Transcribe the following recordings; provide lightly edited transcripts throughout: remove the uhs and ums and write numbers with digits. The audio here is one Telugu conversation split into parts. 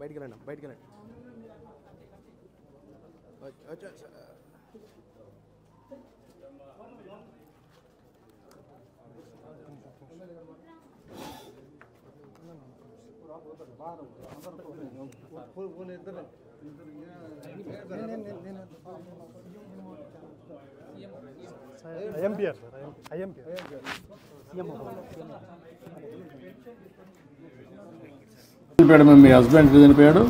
బయటికి వెళ్ళండి బయటికి వెళ్ళండి మీ హస్బెండ్ చనిపోయాడు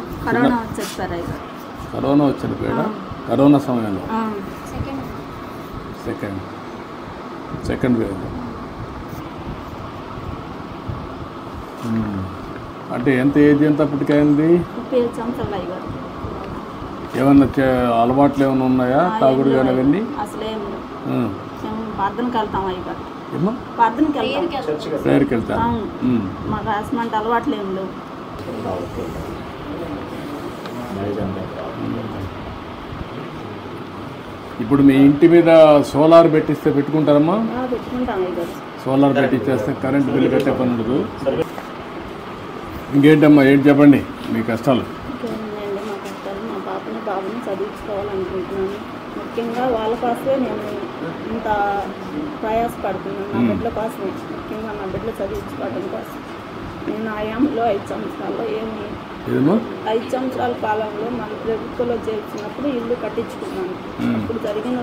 కరోనా వచ్చి చనిపోయాడా కరోనా సమయంలో సెకండ్ వేవ్ అంటే ఎంత ఏజ్ ఎంత అప్పటికైంది ఏమన్నా అలవాట్లు ఏమైనా ఉన్నాయా తాగుడు కానీ అవన్నీ ప్రేయర్కి వెళ్తాను మాకు రాసిమంటే అలవాట్లు ఏం లేవు ఇప్పుడు మీ ఇంటి మీద సోలార్ పెట్టిస్తే పెట్టుకుంటారమ్మా పెట్టుకుంటాం సోలార్ పెట్టిచ్చేస్తే కరెంట్ బిల్లు కట్టే పని ఉండదు ఇంకేంటమ్మా ఏంటి చెప్పండి మీ కష్టాలు ఇంకేంటండి మా కష్టాలు మా బాబుని చదివించుకోవాలనుకుంటున్నాను ముఖ్యంగా వాళ్ళ కోసమే నేను ఇంత ప్రయాసపడుతున్నాను నా బిడ్డల కోసమే ముఖ్యంగా నా బిడ్డలు చదివించుకోవడం కోసం నేను ఆయాంలో 5 సంవత్సరాల్లో 5 సంవత్సరాల కాలంలో మన ప్రభుత్వంలో చేర్చినప్పుడు ఇల్లు కట్టించుకున్నాను అప్పుడు జరిగిన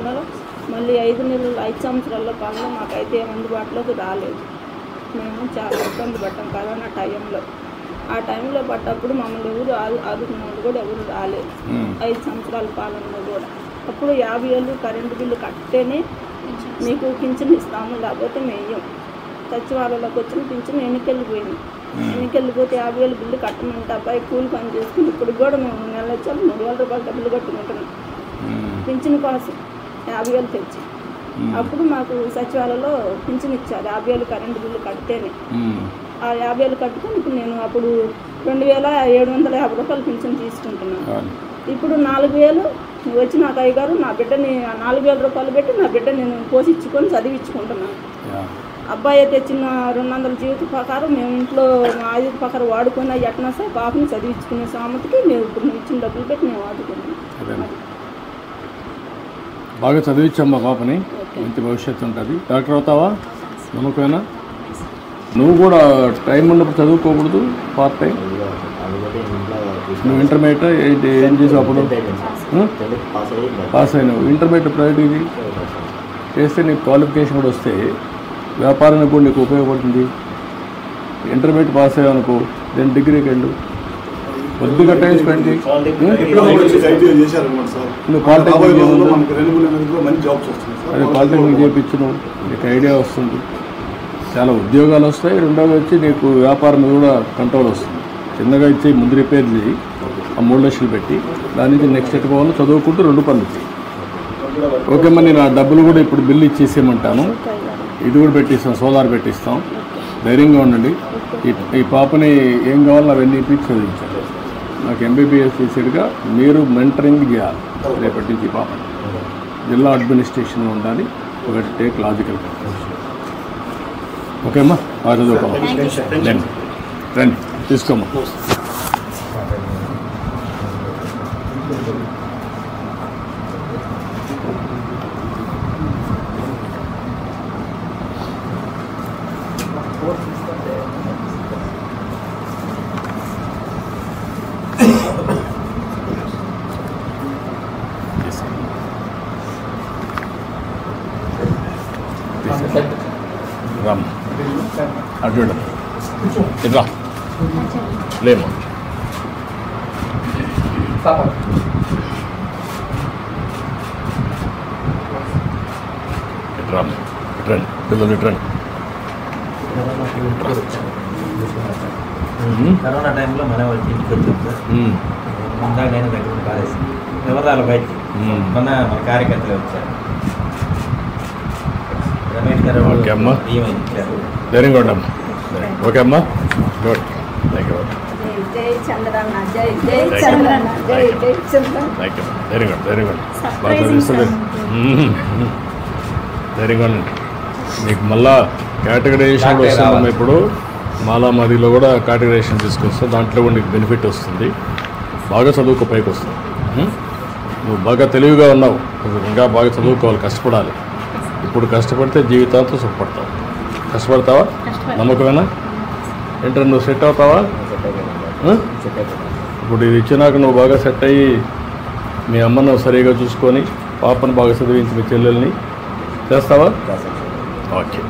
మళ్ళీ 5 సంవత్సరాల కాలంలో మాకైతే ఏం అందుబాటులోకి రాలేదు మేము చాలా ఇబ్బంది పడ్డాం కరోనా టైంలో ఆ టైంలో పడ్డప్పుడు మమ్మల్ని ఎవరు ఆదుకున్న వాళ్ళు కూడా ఎవరు రాలేదు 5 సంవత్సరాల కాలంలో కూడా అప్పుడు 50,000 కరెంటు బిల్లు కట్టేనే మీకు పింఛన్ ఇస్తాము లేకపోతే మేయం సచివాలయంలోకి వచ్చిన పింఛన్ ఎన్నికెళ్ళిపోయింది ఎన్నికెళ్ళిపోతే 50,000 బిల్లు కట్టమంటే అబ్బాయి కూలి పని చేసుకుని ఇప్పుడు కూడా మేము నెల వచ్చాము 3,000 రూపాయలు డబ్బులు కట్టుకుంటున్నాం పింఛన్ కోసం 50,000 తెచ్చి అప్పుడు మాకు సచివాలయంలో పింఛన్ ఇచ్చారు 50,000 కరెంటు బిల్లు కడితేనే ఆ 50,000 కట్టుకుని ఇప్పుడు నేను అప్పుడు 2,750 రూపాయలు పింఛన్ తీసుకుంటున్నాను ఇప్పుడు 4,000 వచ్చి నాకు అయ్యగారు నా బిడ్డని 4,000 రూపాయలు పెట్టి నా బిడ్డ నేను పోషించుకొని చదివించుకుంటున్నాను అబ్బాయి తెచ్చిన 200 జీవిత ప్రకారం మేము ఇంట్లో ఆయుధ ప్రకారం వాడుకొని ఎట్నా సార్ బాబుని చదివించుకునే సామతికి మేము ఇప్పుడు ఇచ్చిన డబ్బులు పెట్టి మేము వాడుకున్నాం బాగా చదివించమ్మా పాపని మంచి భవిష్యత్తు ఉంటుంది డాక్టర్ అవుతావా నమ్మకమేనా నువ్వు కూడా టైం ఉన్నప్పుడు చదువుకోకూడదు పార్ట్ టైం నువ్వు ఇంటర్మీడియట్ ఏం చేసావు అప్పుడు పాస్ అయినావు ఇంటర్మీడియట్ ప్రైవేట్ ఇది చేస్తే నీకు క్వాలిఫికేషన్ కూడా వస్తే వ్యాపారానికి కూడా నీకు ఉపయోగపడుతుంది ఇంటర్మీడియట్ పాస్ అయ్యావు అనుకో దెన్ డిగ్రీకి వెళ్ళు కొద్దిగా టైం స్పెండ్ చేయి నువ్వు పాలిటెక్నిక్ చేయించు నువ్వు నీకు ఐడియా వస్తుంది చాలా ఉద్యోగాలు వస్తాయి రెండోది వచ్చి నీకు వ్యాపారం కూడా కంట్రోల్ వస్తుంది చిన్నగా ఇచ్చి ముందు రిపేర్ చేయి ఆ 3 లక్షలు పెట్టి దాని నుంచి నెక్స్ట్ ఎట్ పోవాలి చదువుకుంటూ 2 పనులు చేయి ఓకే మరి నేను ఆ డబ్బులు కూడా ఇప్పుడు బిల్లు ఇచ్చేసేయమంటాను ఇది కూడా పెట్టిస్తాం సోలార్ పెట్టిస్తాం ధైర్యంగా ఉండండి ఈ పాపని ఏం కావాలో అవన్నీ ఇప్పించి చదివించాలి నాకు ఎంబీబీఎస్ చేసేట్టుగా మీరు మెంటరింగ్ చేయాలి రేపటి నుంచి ఈ పాపని జిల్లా అడ్మినిస్ట్రేషన్లో ఉండాలి ఒకటి టేక్ లాజికల్ ఓకే అమ్మా బాగా చదువుకోవాలి రండి తీసుకోమ్మా రామ్ అటు ఇట్లా లేమా ఇట్రామ్ ఇట్రండి పిల్లలు ఇట్రండి కరోనా టైంలో మన వాళ్ళకి ఇంటికి వచ్చాం సార్ ముందా నేను దగ్గర కాలేసి ఎవరు రాలి బయటికి మన కార్యకర్తలు వచ్చారు రమేష్ గారు ఓకే అమ్మా ధైర్యంగా ఉండమ్మా ఓకే అమ్మా గుడ్ థ్యాంక్ యూ జై చంద్రన్న జై జై చంద్రన్న జై జై చంద్రన్న థ్యాంక్ యూ ధైర్యంగా ధైర్యంగా బాగా చదివిస్తుంది ధైర్యంగా ఉండండి మీకు మళ్ళా కేటగరైజేషన్ వస్తుందమ్మా ఇప్పుడు మాలామాదిలో కూడా కేటగరైజేషన్ తీసుకొస్తాం దాంట్లో కూడా మీకు బెనిఫిట్ వస్తుంది బాగా చదువుకో పైకి వస్తావు. నువ్వు బాగా తెలివిగా ఉన్నావు, ఇంకా బాగా చదువుకోవాలి, కష్టపడాలి. ఇప్పుడు కష్టపడితే జీవితాంతం సుఖపడతావు. కష్టపడతావా? నమ్మకమేనా? ఏంటంటే నువ్వు సెట్ అవుతావా? ఇప్పుడు ఇది ఇచ్చినాక నువ్వు బాగా సెట్ అయ్యి మీ అమ్మను సరిగా చూసుకొని పాపను బాగా చదివించి మీ చెల్లెల్ని చేస్తావా? ఓకే.